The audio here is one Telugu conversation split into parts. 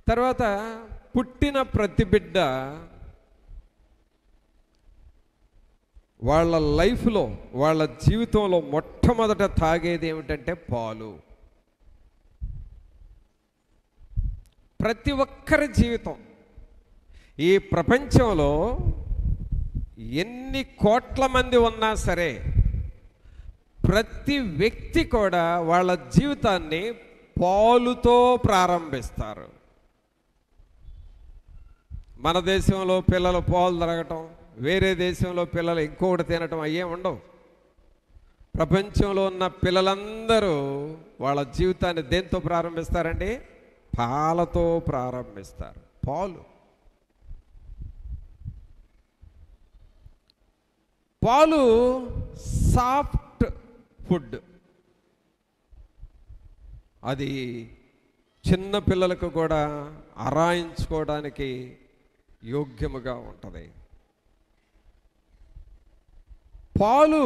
తర్వాత పుట్టిన ప్రతి బిడ్డ వాళ్ళ లైఫ్లో, వాళ్ళ జీవితంలో మొట్టమొదట తాగేది ఏమిటంటే పాలు. ప్రతి ఒక్కరి జీవితం, ఈ ప్రపంచంలో ఎన్ని కోట్ల మంది ఉన్నా సరే ప్రతి వ్యక్తి కూడా వాళ్ళ జీవితాన్ని పాలుతో ప్రారంభిస్తారు. మన దేశంలో పిల్లలు పాలు తాగటం, వేరే దేశంలో పిల్లలు ఇంకొకటి తినటం అయ్యే ఉండవు. ప్రపంచంలో ఉన్న పిల్లలందరూ వాళ్ళ జీవితాన్ని దేంతో ప్రారంభిస్తారండి? పాలతో ప్రారంభిస్తారు. పాలు సాఫ్ట్ ఫుడ్. అది చిన్న పిల్లలకు కూడా అరాయించుకోవడానికి యోగ్యముగా ఉంటుంది. పాలు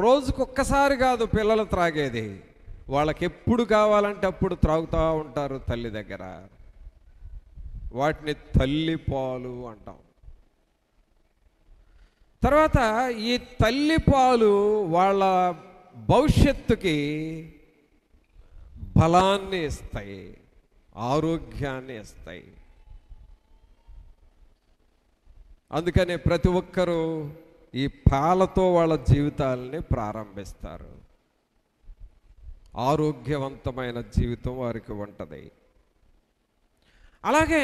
రోజుకొక్కసారి కాదు పిల్లలు త్రాగేది, వాళ్ళకి ఎప్పుడు కావాలంటే అప్పుడు త్రాగుతూ ఉంటారు తల్లి దగ్గర. వాటిని తల్లి పాలు అంటాం. తర్వాత ఈ తల్లి పాలు వాళ్ళ భవిష్యత్తుకి బలాన్ని ఇస్తాయి, ఆరోగ్యాన్ని ఇస్తాయి. అందుకని ప్రతి ఒక్కరూ ఈ పాలతో వాళ్ళ జీవితాలని ప్రారంభిస్తారు. ఆరోగ్యవంతమైన జీవితం వారికి ఉంటుంది. అలాగే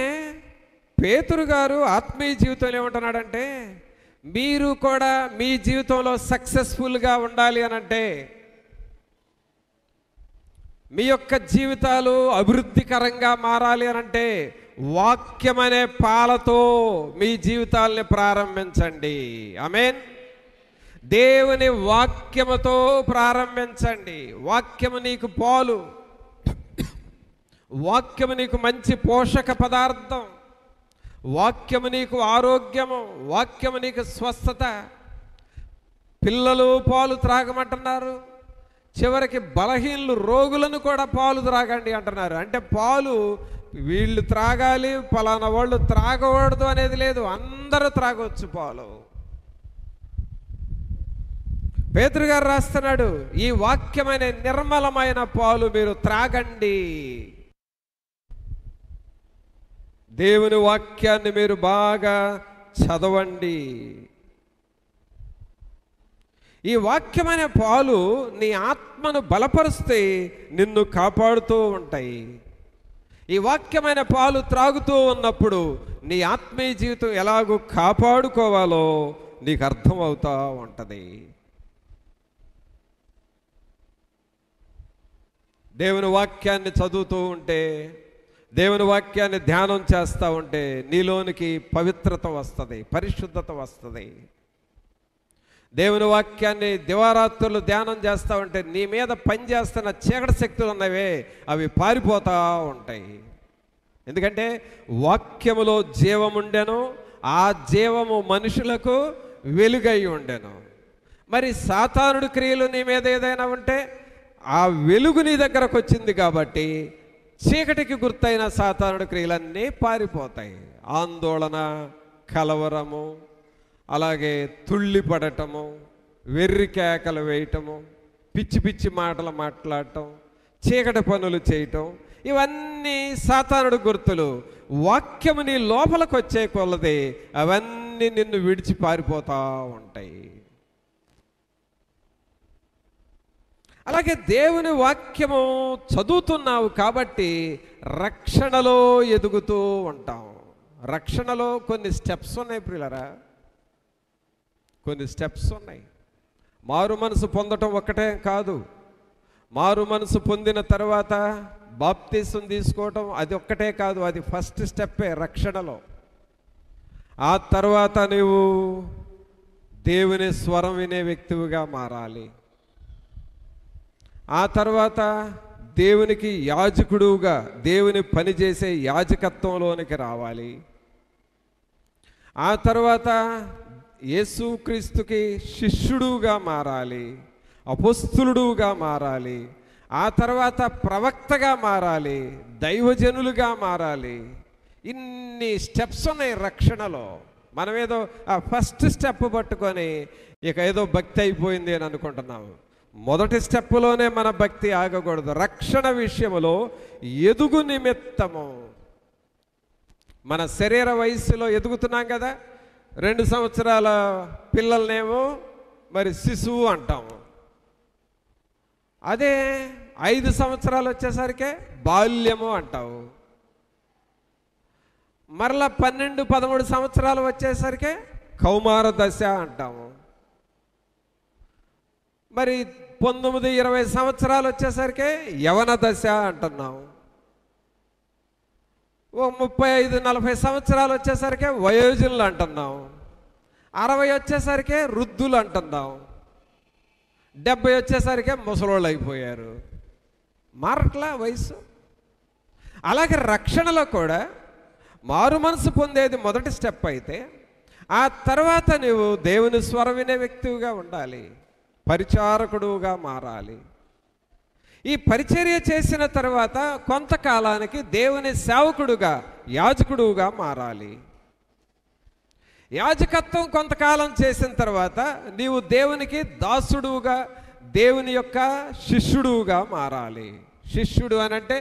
పేతురు గారు ఆత్మీయ జీవితంలో ఏమంటున్నాడంటే, మీరు కూడా మీ జీవితంలో సక్సెస్ఫుల్గా ఉండాలి అనంటే, మీ యొక్క జీవితాలు అభివృద్ధికరంగా మారాలి అనంటే వాక్యం అనే పాలతో మీ జీవితాలని ప్రారంభించండి. ఆమేన్. దేవుని వాక్యముతో ప్రారంభించండి. వాక్యము నీకు పాలు, వాక్యము నీకు మంచి పోషక పదార్థం, వాక్యము నీకు ఆరోగ్యము, వాక్యము నీకు స్వస్థత. పిల్లలు పాలు త్రాగమంటున్నారు, చివరికి బలహీనులు రోగులను కూడా పాలు త్రాగండి అంటున్నారు. అంటే పాలు వీళ్ళు త్రాగాలి, ఫలానా వాళ్ళు త్రాగకూడదు అనేది లేదు, అందరూ త్రాగవచ్చు పాలు. పేతురు గారు రాస్తున్నాడు, ఈ వాక్యమైన నిర్మలమైన పాలు మీరు త్రాగండి. దేవుని వాక్యాన్ని మీరు బాగా చదవండి. ఈ వాక్యమైన పాలు నీ ఆత్మను బలపరుస్తే నిన్ను కాపాడుతూ ఉంటాయి. ఈ వాక్యమైన పాలు త్రాగుతూ ఉన్నప్పుడు నీ ఆత్మీయ జీవితం ఎలాగో కాపాడుకోవాలో నీకు అర్థమవుతూ ఉంటుంది. దేవుని వాక్యాన్ని చదువుతూ ఉంటే, దేవుని వాక్యాన్ని ధ్యానం చేస్తూ ఉంటే నీలోనికి పవిత్రత వస్తుంది, పరిశుద్ధత వస్తుంది. దేవుని వాక్యాన్ని దివారాత్రులు ధ్యానం చేస్తూ ఉంటే నీ మీద పనిచేస్తున్న చీకటి శక్తులు ఉన్నవే అవి పారిపోతూ ఉంటాయి. ఎందుకంటే వాక్యములో జీవముండెను, ఆ జీవము మనుషులకు వెలుగై ఉండెను. మరి సాతానుడి క్రియలు నీ మీద ఏదైనా ఉంటే ఆ వెలుగు నీ దగ్గరకు వచ్చింది కాబట్టి చీకటికి గుర్తైన సాతానుడి క్రియలన్నీ పారిపోతాయి. ఆందోళన, కలవరము, అలాగే తుళ్ళిపడటము, వెర్రి కేకలు వేయటము, పిచ్చి పిచ్చి మాటలు మాట్లాడటం, చీకటి పనులు చేయటం, ఇవన్నీ సాతానుడి గుర్తులు. వాక్యము నీ లోపలికి వచ్చే కొలది అవన్నీ నిన్ను విడిచి పారిపోతూ ఉంటాయి. అలాగే దేవుని వాక్యము చదువుతున్నావు కాబట్టి రక్షణలో ఎదుగుతూ ఉంటాం. రక్షణలో కొన్ని స్టెప్స్ ఉన్నాయి ప్రియులారా, కొన్ని స్టెప్స్ ఉన్నాయి. మారు మనసు పొందటం ఒక్కటే కాదు, మారు మనసు పొందిన తర్వాత బాప్తిసం తీసుకోవటం అది ఒక్కటే కాదు, అది ఫస్ట్ స్టెప్పే రక్షణలో. ఆ తర్వాత నీవు దేవుని స్వరం వినే వ్యక్తివిగా మారాలి. ఆ తర్వాత దేవునికి యాజకుడుగా, దేవుని పని చేసే యాజకత్వంలోనికి రావాలి. ఆ తర్వాత యేసుక్రీస్తుకి శిష్యుడుగా మారాలి, అపొస్తలుడుగా మారాలి. ఆ తర్వాత ప్రవక్తగా మారాలి, దైవజనులుగా మారాలి. ఇన్ని స్టెప్స్ ఉన్నాయి రక్షణలో. మనమేదో ఆ ఫస్ట్ స్టెప్ పట్టుకొని ఇక ఏదో భక్తి అయిపోయింది అని అనుకుంటున్నాము. మొదటి స్టెప్పులోనే మన భక్తి ఆగకూడదు. రక్షణ విషయంలో ఎదుగు నిమిత్తము మన శరీర వయస్సులో ఎదుగుతున్నాం కదా. 2 సంవత్సరాల పిల్లలనేమో మరి శిశువు అంటాము. అదే 5 సంవత్సరాలు వచ్చేసరికి బాల్యము అంటావు. మరలా 12, 13 సంవత్సరాలు వచ్చేసరికి కౌమార దశ అంటాము. మరి 19, 20 సంవత్సరాలు వచ్చేసరికి యవన దశ అంటున్నాము. ఓ 35, 40 సంవత్సరాలు వచ్చేసరికి వయోజనులు అంటున్నాం. 60 వచ్చేసరికి వృద్ధులు అంటున్నాం. 70 వచ్చేసరికి ముసలోళ్ళు అయిపోయారు. మారట్లా వయసు. అలాగే రక్షణలో కూడా మారు మనసు పొందేది మొదటి స్టెప్ అయితే, ఆ తర్వాత నువ్వు దేవుని స్వరం వినే వ్యక్తిగా ఉండాలి, పరిచారకుడుగా మారాలి. ఈ పరిచర్య చేసిన తర్వాత కొంతకాలానికి దేవుని సేవకుడుగా, యాజకుడుగా మారాలి. యాజకత్వం కొంతకాలం చేసిన తర్వాత నీవు దేవునికి దాసుడుగా, దేవుని యొక్క శిష్యుడుగా మారాలి. శిష్యుడు అనంటే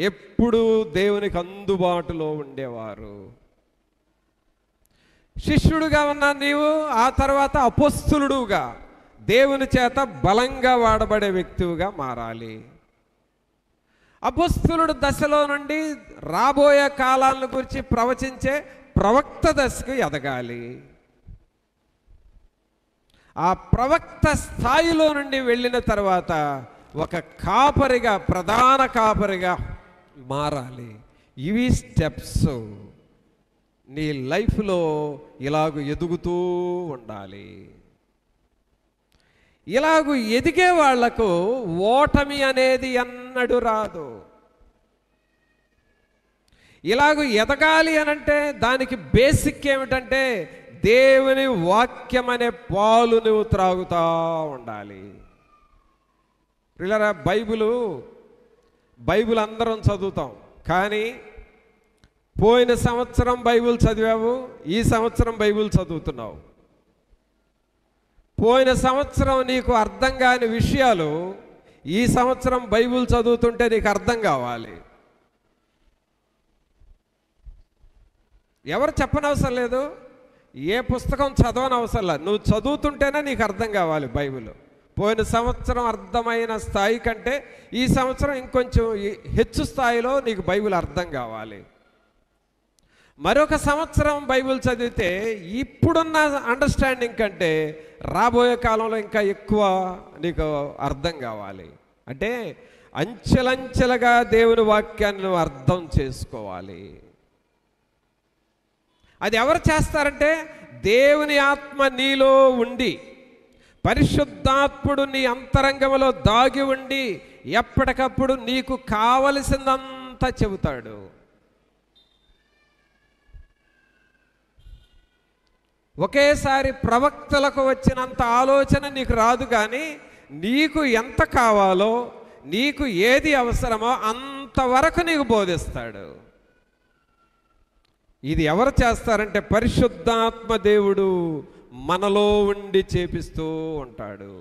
ఎప్పుడూ దేవునికి అందుబాటులో ఉండేవారు. శిష్యుడుగా ఉన్న నీవు ఆ తర్వాత అపోస్తలుడుగా, దేవుని చేత బలంగా వాడబడే వ్యక్తిగా మారాలి. అపోస్తలుడు దశలో నుండి రాబోయే కాలాలను గురించి ప్రవచించే ప్రవక్త దశకు ఎదగాలి. ఆ ప్రవక్త స్థాయిలో నుండి వెళ్ళిన తర్వాత ఒక కాపరిగా, ప్రధాన కాపరిగా మారాలి. ఇవి స్టెప్స్. నీ లైఫ్లో ఇలాగ ఎదుగుతూ ఉండాలి. ఇలాగూ ఎదిగే వాళ్లకు ఓటమి అనేది ఎన్నడూ రాదు. ఇలాగూ ఎదగాలి అనంటే దానికి బేసిక్ ఏమిటంటే దేవుని వాక్యం అనే పాలు నువ్వు త్రాగుతూ ఉండాలి. పిల్లరా, బైబిల్ అందరం చదువుతాం, కానీ పోయిన సంవత్సరం బైబిల్ చదివావు, ఈ సంవత్సరం బైబిల్ చదువుతున్నావు. పోయిన సంవత్సరం నీకు అర్థం కాని విషయాలు ఈ సంవత్సరం బైబిల్ చదువుతుంటే నీకు అర్థం కావాలి. ఎవరు చెప్పనవసరం లేదు, ఏ పుస్తకం చదవనవసరం లేదు, నువ్వు చదువుతుంటేనే నీకు అర్థం కావాలి బైబిల్. పోయిన సంవత్సరం అర్థమైన స్థాయి కంటే ఈ సంవత్సరం ఇంకొంచెం హెచ్చు స్థాయిలో నీకు బైబిల్ అర్థం కావాలి. మరొక సంవత్సరం బైబిల్ చదివితే ఇప్పుడున్న అండర్స్టాండింగ్ కంటే రాబోయే కాలంలో ఇంకా ఎక్కువ నీకు అర్థం కావాలి. అంటే అంచెలంచెలుగా దేవుని వాక్యాన్ని నువ్వు అర్థం చేసుకోవాలి. అది ఎవరు చేస్తారంటే దేవుని ఆత్మ నీలో ఉండి, పరిశుద్ధాత్ముడు నీ అంతరంగంలో దాగి ఉండి ఎప్పటికప్పుడు నీకు కావలసిందంతా చెబుతాడు. ఒకేసారి ప్రవక్తలకు వచ్చినంత ఆలోచన నీకు రాదు, కానీ నీకు ఎంత కావాలో, నీకు ఏది అవసరమో అంతవరకు నీకు బోధిస్తాడు. ఇది ఎవరు చేస్తారంటే పరిశుద్ధాత్మ దేవుడు మనలో ఉండి చేపిస్తూ ఉంటాడు.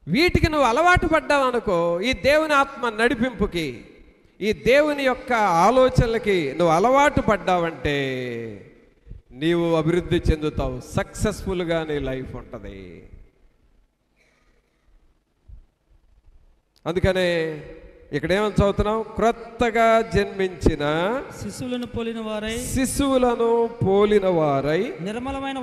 వీటికి నువ్వు అలవాటు పడ్డావు అనుకో, ఈ దేవుని ఆత్మ నడిపింపుకి, ఈ దేవుని యొక్క ఆలోచనలకి నువ్వు అలవాటు పడ్డావంటే నీవు అభివృద్ధి చెందుతావు, సక్సెస్ఫుల్గా నీ లైఫ్ ఉంటుంది. అందుకనే ఇక్కడ ఏమని చదువుతున్నాం? క్రొత్తగా జన్మించిన శిశువులను పోలిన వారై నిర్మలమైన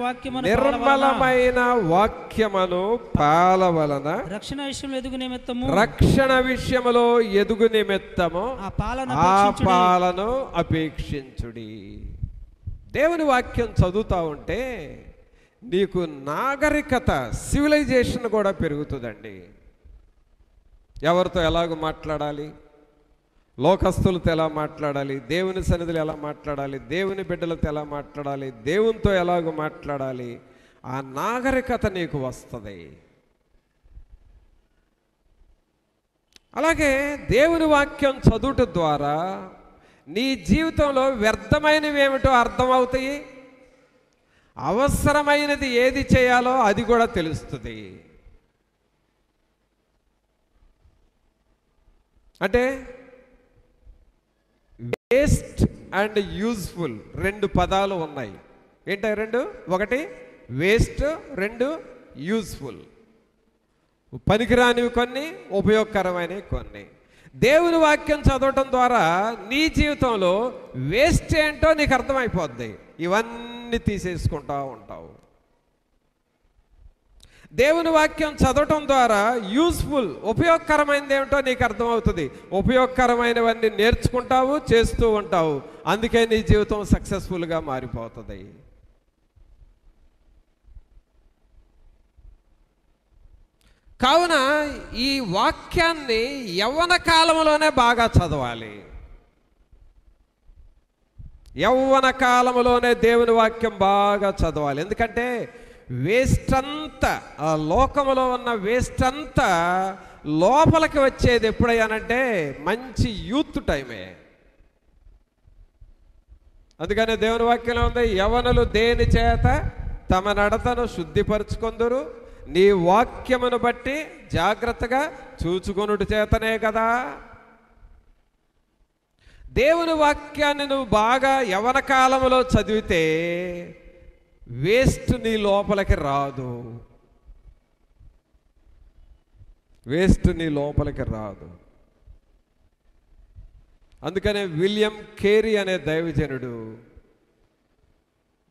వాక్యమును పాల వలన రక్షణ విషయములో ఎదుగు నిమిత్తము ఆ పాలను అపేక్షించుడి. దేవుని వాక్యం చదువుతా ఉంటే నీకు నాగరికత, సివిలైజేషన్ కూడా పెరుగుతుందండి. ఎవరితో ఎలాగ మాట్లాడాలి, లోకస్తులతో ఎలా మాట్లాడాలి, దేవుని సన్నిధిలో ఎలా మాట్లాడాలి, దేవుని బిడ్డలతో ఎలా మాట్లాడాలి, దేవునితో ఎలాగ మాట్లాడాలి ఆ నాగరికత నీకు వస్తుంది. అలాగే దేవుని వాక్యం చదువుట ద్వారా నీ జీవితంలో వ్యర్థమైనవి ఏమిటో అర్థమవుతాయి, అవసరమైనది ఏది చేయాలో అది కూడా తెలుస్తుంది. అంటే వేస్ట్ అండ్ యూజ్ఫుల్ రెండు పదాలు ఉన్నాయి. ఏంటి రెండు? ఒకటి వేస్ట్, రెండు యూజ్ఫుల్. పనికిరానివి కొన్ని, ఉపయోగకరమైనవి కొన్ని. దేవుని వాక్యం చదవటం ద్వారా నీ జీవితంలో వేస్ట్ ఏంటో నీకు అర్థమైపోద్ది. ఇవన్నీ తీసేసుకుంటా ఉంటావు. దేవుని వాక్యం చదవటం ద్వారా యూస్ఫుల్, ఉపయోగకరమైనది ఏమిటో నీకు అర్థమవుతుంది. ఉపయోగకరమైనవన్నీ నేర్చుకుంటావు, చేస్తూ ఉంటావు. అందుకే నీ జీవితం సక్సెస్ఫుల్గా మారిపోతుంది. కావున ఈ వాక్యాన్ని యవ్వన కాలంలోనే బాగా చదవాలి. యవ్వన కాలంలోనే దేవుని వాక్యం బాగా చదవాలి. ఎందుకంటే వేస్ట్ అంతా, ఆ లోకంలో ఉన్న వేస్ట్ అంతా లోపలికి వచ్చేది ఎప్పుడయ్యానంటే మంచి యూత్ టైమే. అందుకనే దేవుని వాక్యంలో ఉంది, యవనులు దేని చేత తమ నడతను శుద్ధిపరుచుకొందురు, నీ వాక్యమును బట్టి జాగ్రత్తగా చూచుకొనుట చేతనే కదా. దేవుని వాక్యాన్ని నువ్వు బాగా యవన కాలంలో చదివితే వేస్ట్ నీ లోపలికి రాదు. వేస్ట్ నీ లోపలికి రాదు. అందుకనే విలియం కేరీ అనే దైవజనుడు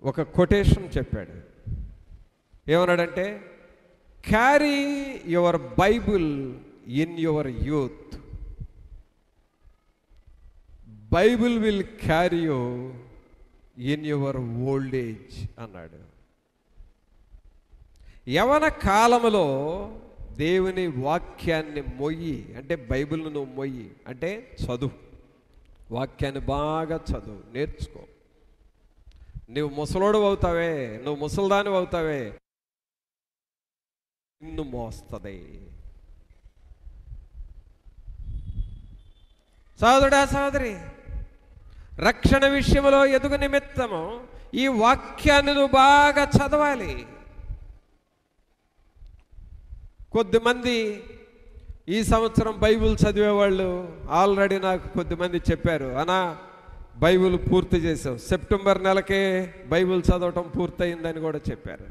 ఒక కొటేషన్ చెప్పాడు. ఏమన్నాడంటే, carry your Bible in your youth, Bible will carry you in your old age అన్నాడు. యవన కాలములో దేవుని వాక్యాన్ని మొయ్యి, అంటే బైబిల్ను నువ్వు మొయ్యి, అంటే చదువు, వాక్యాన్ని బాగా చదువు, నేర్చుకో. నువ్వు ముసలోడు అవుతావే, నువ్వు ముసల్దాని అవుతావే, నిన్ను మోస్తుంది. సోదరుడా, సోదరి, రక్షణ విషయంలో ఎదుగు నిమిత్తము ఈ వాక్యాన్ని నువ్వు బాగా చదవాలి. కొద్దిమంది ఈ సంవత్సరం బైబిల్ చదివేవాళ్ళు ఆల్రెడీ నాకు కొద్దిమంది చెప్పారు, అన్నా బైబిల్ పూర్తి చేసావు, సెప్టెంబర్ నెలకే బైబిల్ చదవటం పూర్తయిందని కూడా చెప్పారు.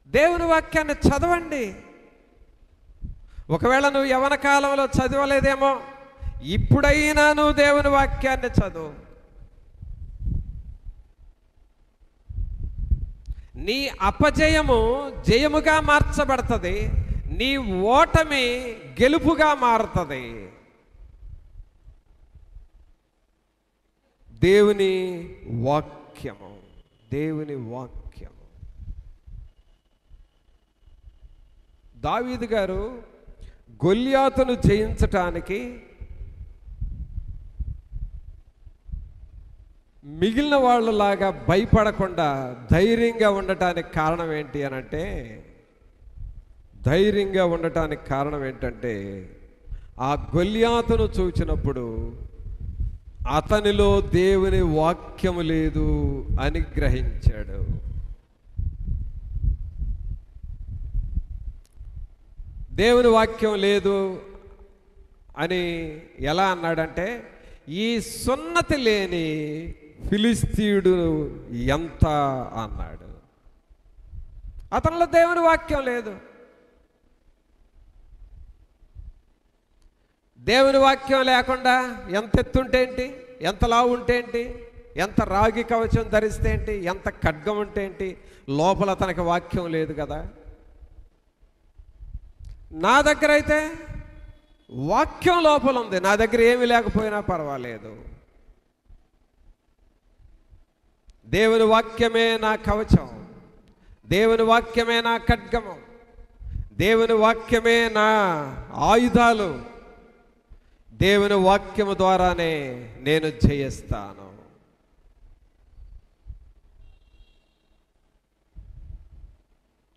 దేవుని వాక్యాన్ని చదవండి. ఒకవేళ నువ్వు యవన కాలంలో చదవలేదేమో, ఇప్పుడైనా నువ్వు దేవుని వాక్యాన్ని చదువు. నీ అపజయము జయముగా మార్చబడుతుంది, నీ ఓటమి గెలుపుగా మారుతుంది. దేవుని వాక్యము, దేవుని వాక్యము. దావీదు గారు గొల్యాతును జయించటానికి మిగిలిన వాళ్ళలాగా భయపడకుండా ధైర్యంగా ఉండటానికి కారణం ఏంటి అని అంటే, ధైర్యంగా ఉండటానికి కారణం ఏంటంటే, ఆ గొల్యాతును చూచినప్పుడు అతనిలో దేవుని వాక్యము లేదు అని గ్రహించాడు. దేవుని వాక్యం లేదు అని ఎలా అన్నాడంటే, ఈ సున్నతి లేని ఫిలిస్తీయుడు ఎంత అన్నాడు. అతనిలో దేవుని వాక్యం లేదు. దేవుని వాక్యం లేకుండా ఎంత ఎత్తుంటే ఏంటి, ఎంత లావు ఉంటే ఏంటి, ఎంత రాగి కవచం ధరిస్తే ఏంటి, ఎంత ఖడ్గం ఉంటే ఏంటి, లోపల తనకి వాక్యం లేదు కదా. నా దగ్గర అయితే వాక్యం లోపల ఉంది, నా దగ్గర ఏమీ లేకపోయినా పర్వాలేదు. దేవుని వాక్యమే నా కవచం, దేవుని వాక్యమే నా ఖడ్గము, దేవుని వాక్యమే నా ఆయుధాలు, దేవుని వాక్యము ద్వారానే నేను జయిస్తాను.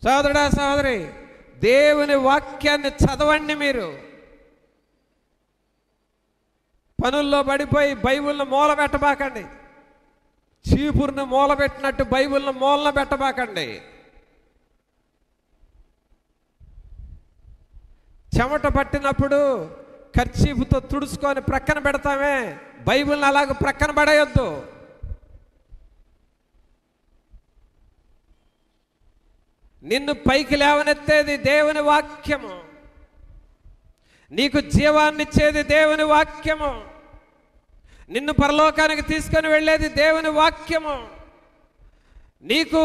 సోదరుడా సోదరి, దేవుని వాక్యాన్ని చదవండి. మీరు పనుల్లో పడిపోయి బైబిల్ని మూల పెట్టబాకండి. చీపురుని మూల పెట్టినట్టు బైబిల్ని మూలన పెట్టబాకండి. చెమట పట్టినప్పుడు కర్చీపుతో తుడుచుకొని ప్రక్కన పెడతామే, బైబిల్ని అలాగ ప్రక్కన పడేయొద్దు. నిన్ను పైకి లేవనెత్తేది దేవుని వాక్యము. నీకు జీవాన్నిచ్చేది దేవుని వాక్యము. నిన్ను పరలోకానికి తీసుకొని వెళ్ళేది దేవుని వాక్యము. నీకు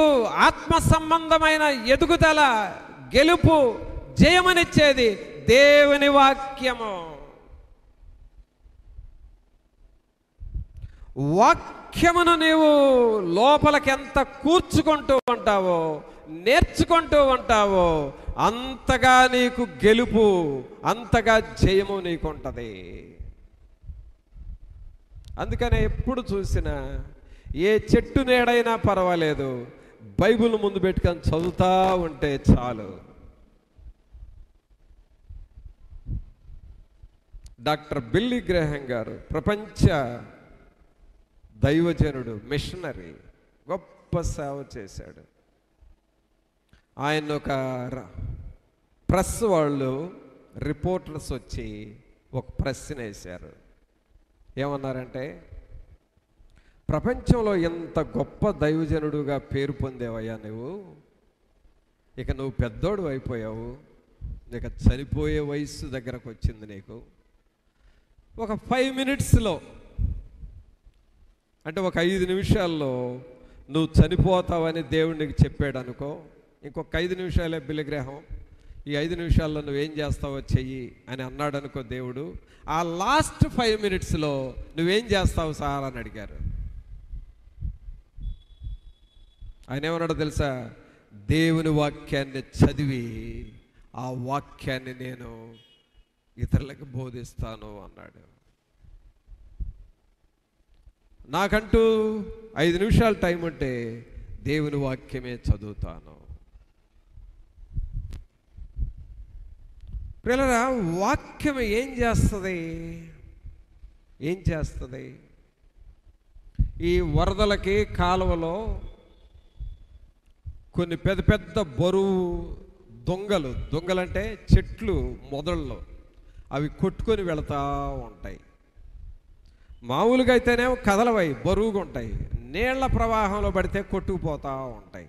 ఆత్మ సంబంధమైన ఎదుగుదల, గెలుపు, జయమనిచ్చేది దేవుని వాక్యము. వాక్యమును నీవు లోపలికి ఎంత కూర్చుకుంటూ ఉంటావో, నేర్చుకుంటూ ఉంటావో, అంతగా నీకు గెలుపు, అంతగా జయము నీకుంటుంది. అందుకనే ఎప్పుడు చూసినా ఏ చెట్టు నీడైనా పర్వాలేదు, బైబిల్ ముందు పెట్టుకొని చదువుతూ ఉంటే చాలు. డాక్టర్ బిల్లీ గ్రాహం గారు ప్రపంచ దైవజనుడు, మిషనరీ, గొప్ప సేవ చేశాడు. ఆయన ఒక ప్రెస్ వాళ్ళు, రిపోర్టర్స్ వచ్చి ఒక ప్రశ్న వేశారు. ఏమన్నారంటే, ప్రపంచంలో ఎంత గొప్ప దైవజనుడుగా పేరు పొందేవయ్యా నువ్వు, ఇక నువ్వు పెద్దోడు అయిపోయావు, ఇక చనిపోయే వయస్సు దగ్గరకు వచ్చింది నీకు. ఒక 5 minutesలో, అంటే ఒక 5 నిమిషాల్లో నువ్వు చనిపోతావని దేవుడికి చెప్పాడు అనుకో. ఇంకొక 5 నిమిషాలే బిలిగ్రహం, ఈ 5 నిమిషాల్లో నువ్వేం చేస్తావో చెయ్యి అని అన్నాడు అనుకో దేవుడు. ఆ లాస్ట్ 5 minutesలో నువ్వేం చేస్తావు సార్ అని అడిగారు. ఆయన ఏమన్నాడో తెలుసా? దేవుని వాక్యాన్ని చదివి ఆ వాక్యాన్ని నేను ఇతరులకు బోధిస్తాను అన్నాడు. నాకంటూ 5 నిమిషాలు టైం ఉంటే దేవుని వాక్యమే చదువుతాను. పిల్లరా, వాక్యం ఏం చేస్తుంది? ఏం చేస్తుంది? ఈ వరదలకి కాలువలో కొన్ని పెద్ద పెద్ద బరువు దొంగలంటే చెట్లు మొదళ్ళు, అవి కొట్టుకొని వెళతా ఉంటాయి. మామూలుగా అయితేనేమో కదలవై, బరువుగా ఉంటాయి. నీళ్ల ప్రవాహంలో పడితే కొట్టుకుపోతూ ఉంటాయి.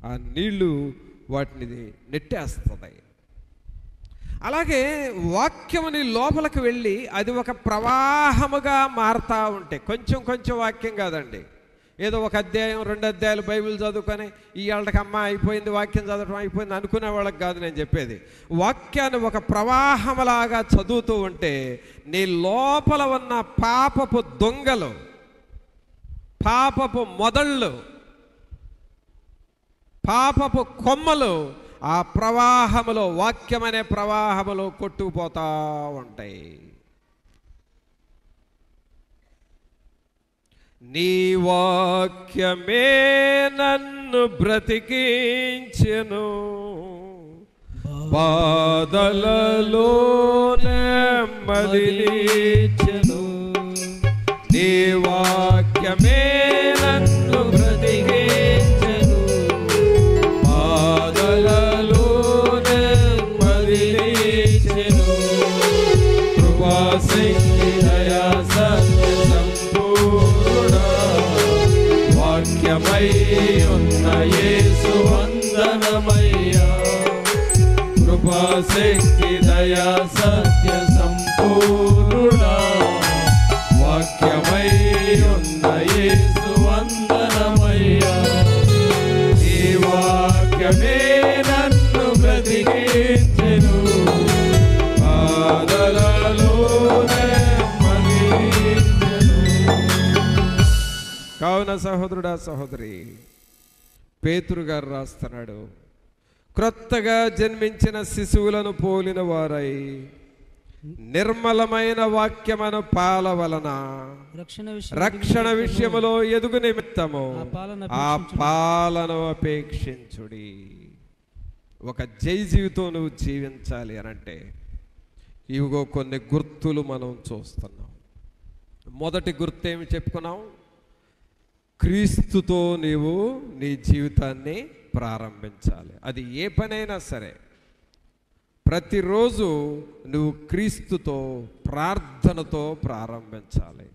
ఆ నీళ్లు వాటిని నెట్టేస్తుంది. అలాగే వాక్యముని లోపలికి వెళ్ళి అది ఒక ప్రవాహముగా మారుతూ ఉంటే, కొంచెం కొంచెం వాక్యం కాదండి, ఏదో ఒక అధ్యాయం 2 అధ్యాయాలు బైబిల్ చదువుకొని ఈ వాళ్ళకి అమ్మ అయిపోయింది, వాక్యం చదవటం అయిపోయింది అనుకునే వాళ్ళకి కాదు నేను చెప్పేది. వాక్యాన్ని ఒక ప్రవాహములాగా చదువుతూ ఉంటే నీ లోపల ఉన్న పాపపు దొంగలు, పాపపు మొదళ్ళు, పాపపు కొమ్మలు ఆ ప్రవాహములో, వాక్యం అనే ప్రవాహములో కొట్టుకుపోతూ ఉంటాయి. నీ వాక్యమే నన్ను బ్రతికించెను, బాధలలో నెమ్మదినిచ్చెను. నీ వాక్యమే నన్ను బ్రతికించెను, బాధలలో నెమ్మదినిచ్చెను. కృపాశక్తి దయా సత్య సంపూర్ణుడా, వాక్యమై ఉన్న యేసు వందనమయ్యా. కృపాశక్తి దయా సత్య సంపూర్ణుడా, వాక్యమై ఉన్న యేసు వందనమయ్యా. ఈ వాక్యమే నన్ను బ్రతికించెను, బాధలలో నెమ్మదినిచ్చెను. కావున సహోదరుడా సహోదరి, పేతురు గారు రాస్తున్నాడు, క్రొత్తగా జన్మించిన శిశువులను పోలిన వారై నిర్మలమైన వాక్యమను పాల వలన రక్షణ విషయములో ఎదుగు నిమిత్తము ఆ పాలను అపేక్షించుడి. ఒక జై జీవితం నువ్వు జీవించాలి అని అంటే ఇవిగో కొన్ని గుర్తులు మనం చూస్తున్నాం. మొదటి గుర్తు ఏమి చెప్పుకున్నాం? క్రీస్తుతో నీవు నీ జీవితాన్ని ప్రారంభించాలి. అది ఏ పనైనా సరే ప్రతిరోజు నువ్వు క్రీస్తుతో ప్రార్థనతో ప్రారంభించాలి.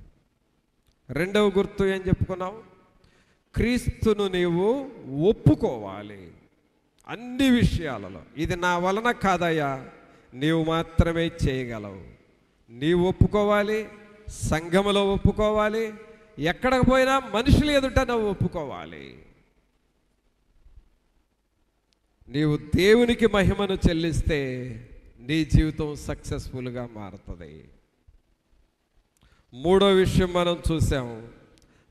రెండవ గుర్తు ఏం చెప్పుకున్నావు? క్రీస్తును నీవు ఒప్పుకోవాలి అన్ని విషయాలలో. ఇది నా వలన కాదయ్యా, నీవు మాత్రమే చేయగలవు. నీవు ఒప్పుకోవాలి, సంఘములో ఒప్పుకోవాలి, ఎక్కడికి పోయినా మనుషులు ఎదుట నువ్వు ఒప్పుకోవాలి. నీవు దేవునికి మహిమను చెల్లిస్తే నీ జీవితం సక్సెస్ఫుల్గా మారుతుంది. మూడో విషయం మనం చూసాము,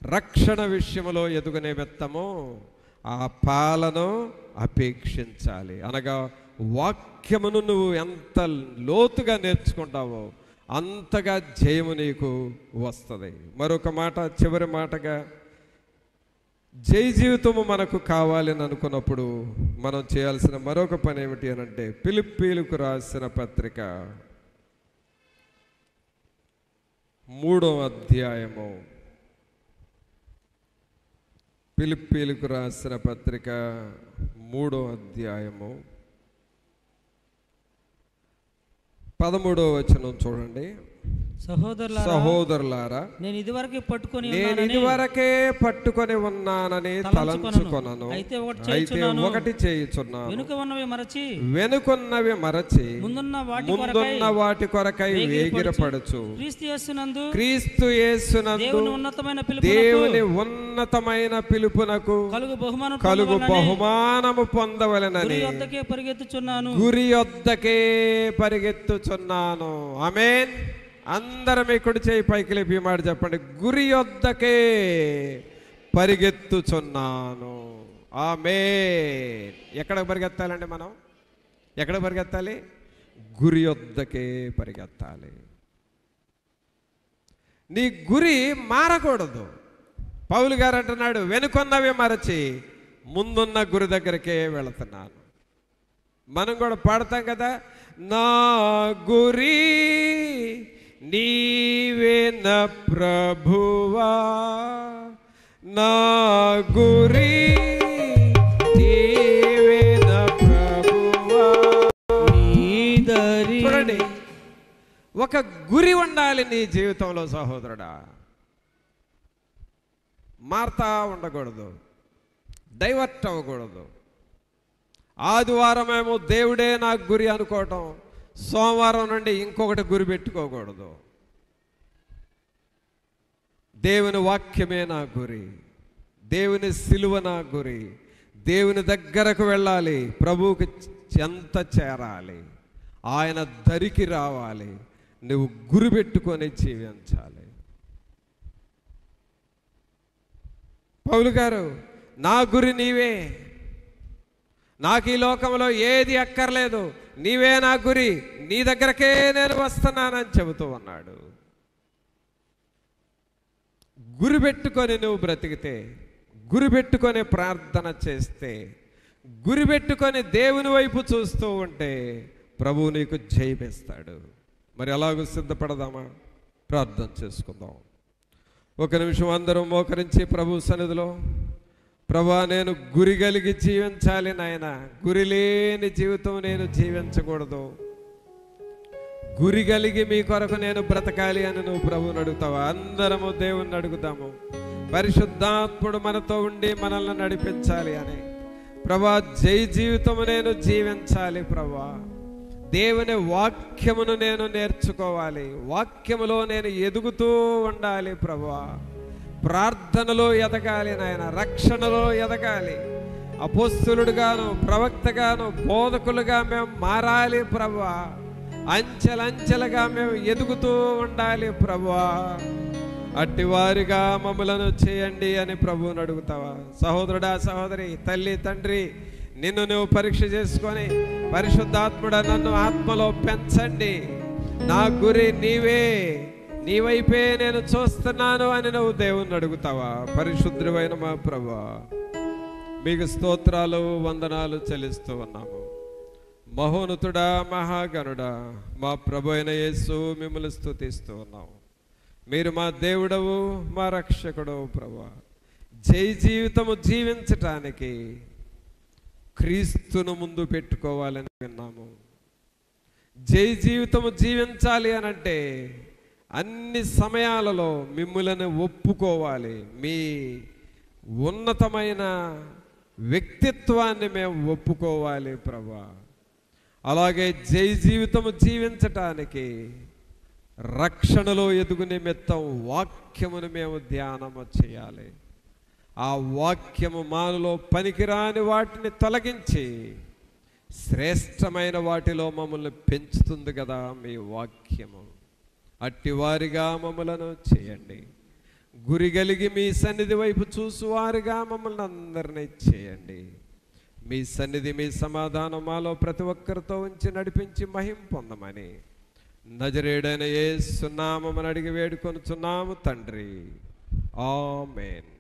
రక్షణ విషయంలో ఎదుగు నిమిత్తము ఆ పాలను అపేక్షించాలి. అనగా వాక్యమును నువ్వు ఎంత లోతుగా నేర్చుకుంటావో అంతగా జయము నీకు వస్తుంది. మరొక మాట, చివరి మాటగా జై జీవితము మనకు కావాలని అనుకున్నప్పుడు మనం చేయాల్సిన మరొక పని ఏమిటి అని అంటే ఫిలిప్పీలకు రాసిన పత్రిక 3వ అధ్యాయము, ఫిలిప్పీలకు రాసిన పత్రిక 3వ అధ్యాయము 13వ వచనం చూడండి. సహోదరులారా, నేను ఇదివరకే పట్టుకొని ఉన్నానని తలంచుకొనను. అయితే ఒకటి చేయుచున్నాను, వెనుకున్నవి మరచి ముందున్న వాటి కొరకై వేగిరపడుచు క్రీస్తు యేసునందు దేవుని ఉన్నతమైన పిలుపునకు కలుగు బహుమానము పొందవలెనని గురి యొద్దకే పరిగెత్తుచున్నాను. ఆమేన్. అందరం ఇక్కడ చేయి పైకి లేపి మాట చెప్పండి, గురి యొద్దకే పరిగెత్తుచున్నాను. ఆమేన్. ఎక్కడికి పరిగెత్తాలండి? మనం ఎక్కడ పరిగెత్తాలి? గురి యొద్దకే పరిగెత్తాలి. నీ గురి మారకూడదు. పౌలు గారు అంటున్నాడు, వెనుకొన్నవి మరచి ముందున్న గురి దగ్గరికే వెళుతున్నాను. మనం కూడా పాడతాం కదా, నా గురి నీవేన ప్రభువా, నా గురి నీవేన ప్రభువా. చూడండి, ఒక గురి ఉండాలి నీ జీవితంలో సహోదరుడా. మారుతా ఉండకూడదు, డైవర్ట్ అవ్వకూడదు. ఆదివారమేమో దేవుడే నాకు గురి అనుకోవటం, సోమవారం నుండి ఇంకొకటి గురి పెట్టుకోకూడదు. దేవుని వాక్యమే నా గురి, దేవుని సిలువ నా గురి. దేవుని దగ్గరకు వెళ్ళాలి, ప్రభువుకి చెంత చేరాలి, ఆయన దరికి రావాలి. నువ్వు గురి పెట్టుకొని జీవించాలి. పౌలు గారు, నా గురి నీవే, నాకు ఈ లోకంలో ఏది అక్కర్లేదు, నీవే నా గురి, నీ దగ్గరకే నేను వస్తున్నానని చెబుతూ ఉన్నాడు. గురి పెట్టుకొని నువ్వు బ్రతికితే, గురి పెట్టుకొని ప్రార్థన చేస్తే, గురి పెట్టుకొని దేవుని వైపు చూస్తూ ఉంటే ప్రభువు నీకు జయమిస్తాడు. మరి అలాగూ సిద్ధపడదామా? ప్రార్థన చేసుకుందాం. ఒక నిమిషం అందరం మోకరించి ప్రభు సన్నిధిలో, ప్రభా నేను గురి కలిగి జీవించాలి నాయన, గురి లేని జీవితం నేను జీవించకూడదు, గురి కలిగి మీ కొరకు నేను బ్రతకాలి అని నువ్వు ప్రభువుని అడుగుతావా? అందరము దేవుణ్ణి అడుగుతాము. పరిశుద్ధాత్ముడు మనతో ఉండి మనల్ని నడిపించాలి అని. ప్రభా జై జీవితము నేను జీవించాలి ప్రభా, దేవుని వాక్యమును నేను నేర్చుకోవాలి, వాక్యములో నేను ఎదుగుతూ ఉండాలి ప్రభా, ప్రార్థనలో ఎదగాలి నాయన, రక్షణలో ఎదగాలి, అపోస్తలుడుగాను ప్రవక్తగాను బోధకులుగా మేము మారాలి ప్రభువా, అంచెలంచెలుగా మేము ఎదుగుతూ ఉండాలి ప్రభువా. అట్టివారిగా మమ్మలను చేయండి అని ప్రభువుని అడుగుతావా? సహోదరుడా సహోదరి, తల్లి తండ్రి, నిన్ను నువ్వు పరీక్ష చేసుకొని పరిశుద్ధాత్ముడా నన్ను ఆత్మలో పెంచండి, నా గురి నీవే, నీ వైపే నేను చూస్తున్నాను అని నువ్వు దేవుణ్ణి అడుగుతావా? పరిశుద్ధుడైన మా ప్రభువా, మీకు స్తోత్రాలు వందనాలు చెల్లిస్తూ ఉన్నాము. మహోన్నతుడా, మహాగణుడా, మా ప్రభు అయిన యేసు, మిమ్మల్ని స్తుతిస్తూ ఉన్నాం. మీరు మా దేవుడవు, మా రక్షకుడవు ప్రభువా. జై జీవితము జీవించటానికి క్రీస్తును ముందు పెట్టుకోవాలని విన్నాము. జై జీవితము జీవించాలి అనంటే అన్ని సమయాలలో మిమ్ములను ఒప్పుకోవాలి. మీ ఉన్నతమైన వ్యక్తిత్వాన్ని మేము ఒప్పుకోవాలి ప్రభువా. అలాగే జై జీవితము జీవించటానికి రక్షణలో ఎదుగు నిమిత్తం వాక్యమును మేము ధ్యానము చేయాలి. ఆ వాక్యము మాలో పనికిరాని వాటిని తొలగించి శ్రేష్టమైన వాటిలో మమ్మల్ని పెంచుతుంది కదా మీ వాక్యము. అట్టివారిగా మమ్మలను చేయండి. గురి కలిగి మీ సన్నిధి వైపు చూసువారిగా మమ్మల్ని అందరినీ చేయండి. మీ సన్నిధి, మీ సమాధానం మాలో ప్రతి ఒక్కరితో ఉంచి నడిపించి మహిమ పొందమని నజరేయుడైన యేసు నామమున అడిగి వేడుకొనుచున్నాము తండ్రి. ఆమేన్.